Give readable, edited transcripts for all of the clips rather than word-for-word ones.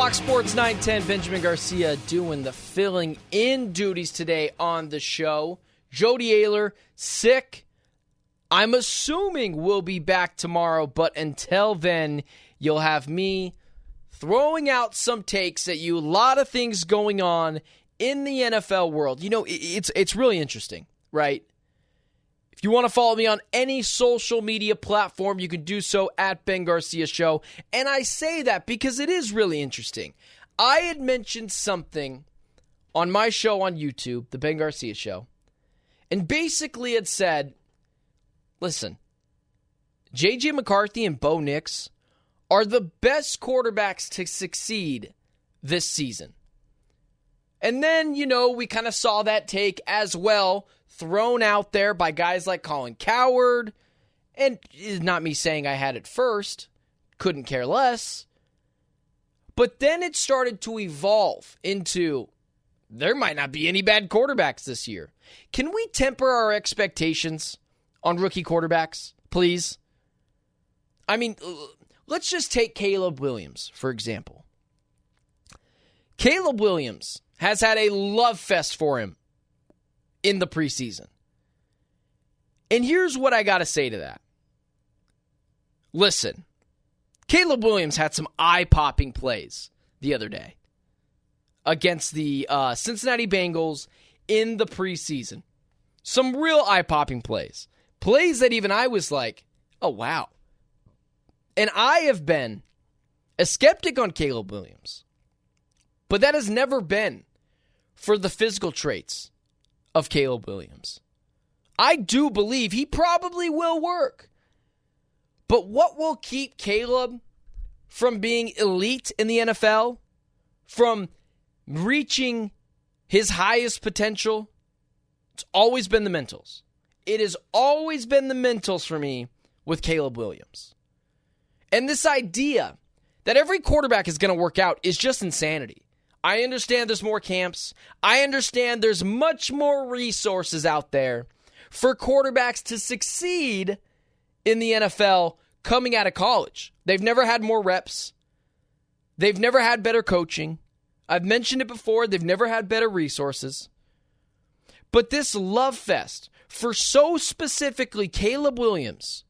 Fox Sports 910, Benjamin Garcia doing the filling in duties today on the show. Jody Ayler, sick. I'm assuming we'll be back tomorrow, but until then, you'll have me throwing out some takes at you. A lot of things going on in the NFL world. You know, it's really interesting, right? If you want to follow me on any social media platform, you can do so at Ben Garcia Show. And I say that because it is really interesting. I had mentioned something on my show on YouTube, The Ben Garcia Show, and basically it said, listen, J.J. McCarthy and Bo Nix are the best quarterbacks to succeed this season. And then, you know, we kind of saw that take as well thrown out there by guys like Colin Cowherd. And it's not me saying I had it first. Couldn't care less. But then it started to evolve into there might not be any bad quarterbacks this year. Can we temper our expectations on rookie quarterbacks, please? I mean, let's just take Caleb Williams, for example. Caleb Williams has had a love fest for him in the preseason. And here's what I got to say to that. Listen, Caleb Williams had some eye-popping plays the other day against the Cincinnati Bengals in the preseason. Some real eye-popping plays. Plays that even I was like, oh, wow. And I have been a skeptic on Caleb Williams. But that has never been for the physical traits of Caleb Williams. I do believe he probably will work. But what will keep Caleb from being elite in the NFL, from reaching his highest potential? It's always been the mentals. It has always been the mentals for me with Caleb Williams. And this idea that every quarterback is going to work out is just insanity. I understand there's more camps. I understand there's much more resources out there for quarterbacks to succeed in the NFL coming out of college. They've never had more reps. They've never had better coaching. I've mentioned it before. They've never had better resources. But this love fest for so specifically Caleb Williams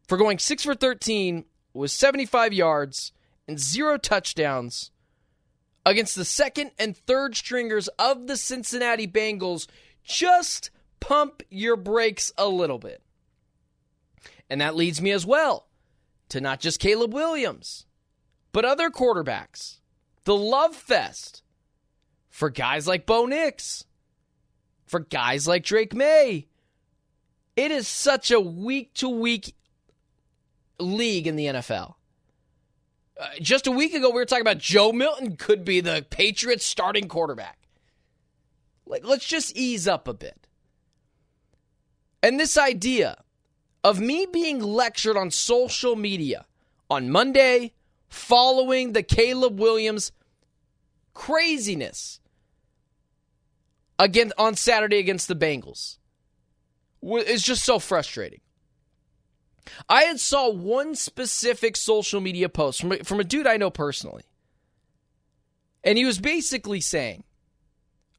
for going 6 for 13 with 75 yards and 0 touchdowns against the second and third stringers of the Cincinnati Bengals, just pump your brakes a little bit. And that leads me as well to not just Caleb Williams, but other quarterbacks. The love fest for guys like Bo Nix, for guys like Drake May. It is such a week-to-week league in the NFL. Just a week ago, we were talking about Joe Milton could be the Patriots' starting quarterback. Let's just ease up a bit. And this idea of me being lectured on social media on Monday following the Caleb Williams craziness again on Saturday against the Bengals is just so frustrating. I had saw one specific social media post from a dude I know personally. And he was basically saying,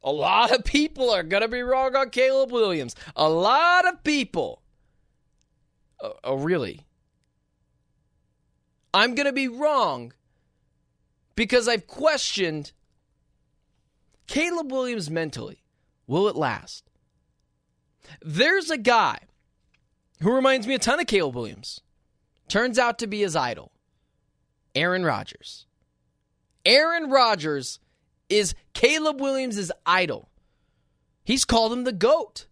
a lot of people are going to be wrong on Caleb Williams. A lot of people. Oh, really? I'm going to be wrong because I've questioned Caleb Williams mentally. Will it last? There's a guy who reminds me a ton of Caleb Williams. Turns out to be his idol, Aaron Rodgers. Aaron Rodgers is Caleb Williams' idol. He's called him the GOAT.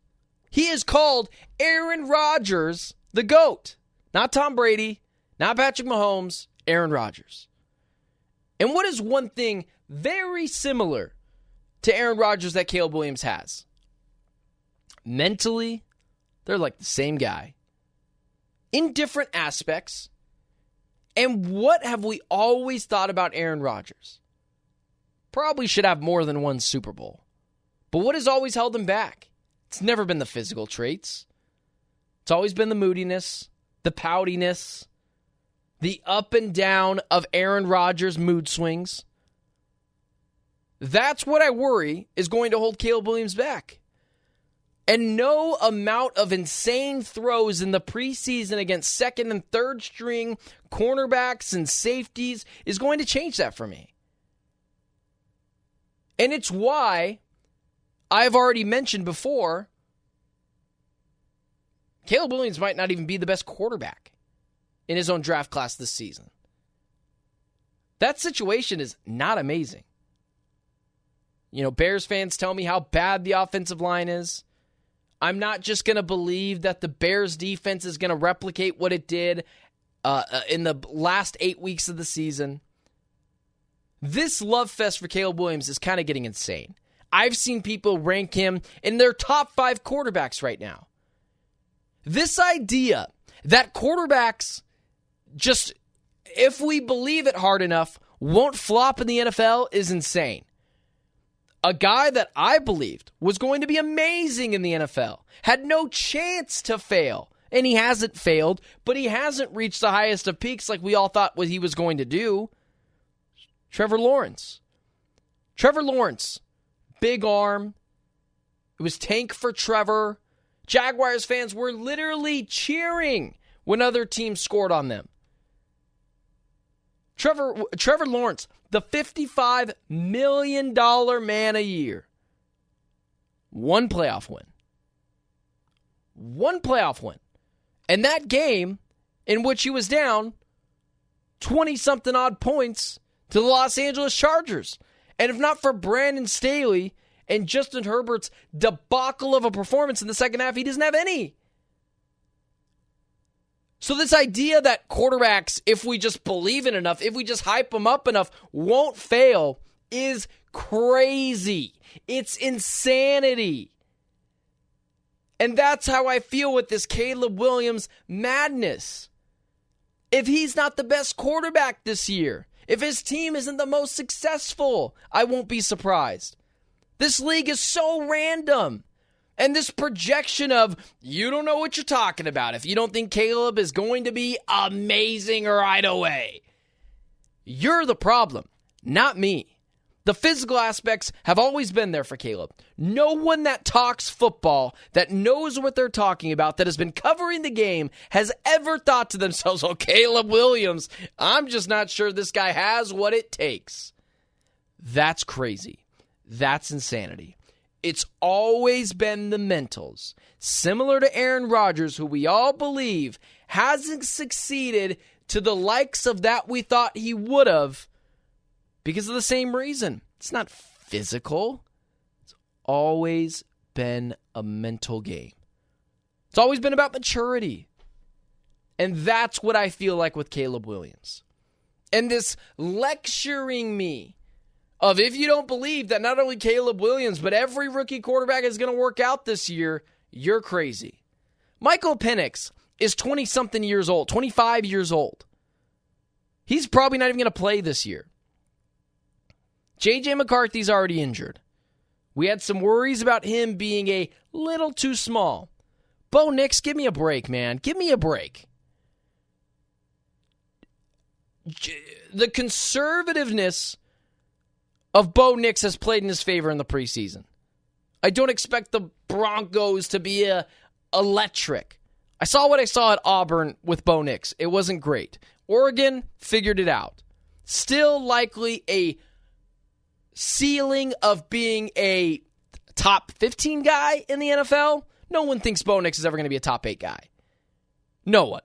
He is called Aaron Rodgers the GOAT. Not Tom Brady, not Patrick Mahomes, Aaron Rodgers. And what is one thing very similar to Aaron Rodgers that Caleb Williams has? Mentally, they're like the same guy in different aspects. And what have we always thought about Aaron Rodgers? Probably should have more than one Super Bowl. But what has always held him back? It's never been the physical traits. It's always been the moodiness, the poutiness, the up and down of Aaron Rodgers' mood swings. That's what I worry is going to hold Caleb Williams back. And no amount of insane throws in the preseason against second and third string cornerbacks and safeties is going to change that for me. And it's why I've already mentioned before, Caleb Williams might not even be the best quarterback in his own draft class this season. That situation is not amazing. You know, Bears fans tell me how bad the offensive line is. I'm not just going to believe that the Bears defense is going to replicate what it did in the last 8 weeks of the season. This love fest for Caleb Williams is kind of getting insane. I've seen people rank him in their top 5 quarterbacks right now. This idea that quarterbacks just, if we believe it hard enough, won't flop in the NFL is insane. A guy that I believed was going to be amazing in the NFL, had no chance to fail, and he hasn't failed, but he hasn't reached the highest of peaks like we all thought what he was going to do. Trevor Lawrence. Trevor Lawrence, big arm. It was tank for Trevor. Jaguars fans were literally cheering when other teams scored on them. Trevor Lawrence, the $55 million man a year. One playoff win. One playoff win. And that game in which he was down 20-something odd points to the Los Angeles Chargers. And if not for Brandon Staley and Justin Herbert's debacle of a performance in the second half, he doesn't have any. So this idea that quarterbacks, if we just believe in enough, if we just hype them up enough, won't fail is crazy. It's insanity. And that's how I feel with this Caleb Williams madness. If he's not the best quarterback this year, if his team isn't the most successful, I won't be surprised. This league is so random. And this projection of, you don't know what you're talking about if you don't think Caleb is going to be amazing right away. You're the problem, not me. The physical aspects have always been there for Caleb. No one that talks football, that knows what they're talking about, that has been covering the game, has ever thought to themselves, oh, Caleb Williams, I'm just not sure this guy has what it takes. That's crazy. That's insanity. It's always been the mentals. Similar to Aaron Rodgers, who we all believe hasn't succeeded to the likes of that we thought he would have because of the same reason. It's not physical. It's always been a mental game. It's always been about maturity. And that's what I feel like with Caleb Williams. And this lecturing me of if you don't believe that not only Caleb Williams, but every rookie quarterback is going to work out this year, you're crazy. Michael Penix is 20-something years old, 25 years old. He's probably not even going to play this year. J.J. McCarthy's already injured. We had some worries about him being a little too small. Bo Nix, give me a break, man. Give me a break. The conservativeness of Bo Nix has played in his favor in the preseason. I don't expect the Broncos to be electric. I saw what I saw at Auburn with Bo Nix. It wasn't great. Oregon figured it out. Still likely a ceiling of being a top 15 guy in the NFL. No one thinks Bo Nix is ever going to be a top 8 guy. No one.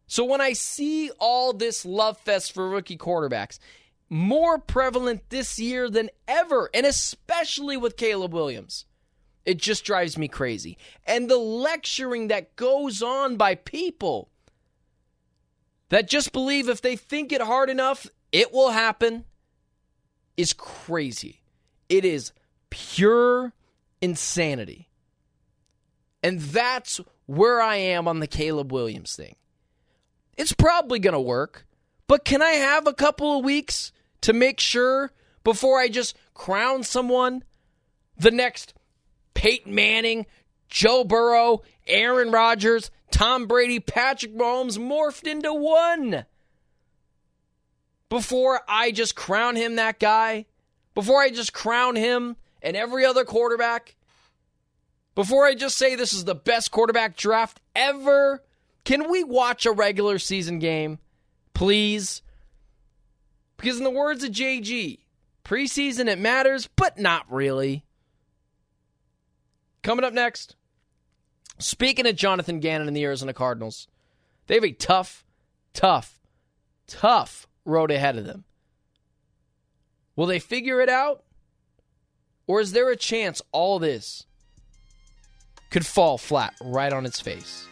So when I see all this love fest for rookie quarterbacks, more prevalent this year than ever, and especially with Caleb Williams, it just drives me crazy. And the lecturing that goes on by people that just believe if they think it hard enough, it will happen, is crazy. It is pure insanity. And that's where I am on the Caleb Williams thing. It's probably going to work, but can I have a couple of weeks to make sure before I just crown someone the next Peyton Manning, Joe Burrow, Aaron Rodgers, Tom Brady, Patrick Mahomes morphed into one. Before I just crown him that guy, before I just crown him and every other quarterback, before I just say this is the best quarterback draft ever, can we watch a regular season game, please? Because in the words of JG, preseason it matters, but not really. Coming up next, speaking of Jonathan Gannon and the Arizona Cardinals, they have a tough road ahead of them. Will they figure it out? Or is there a chance all this could fall flat right on its face?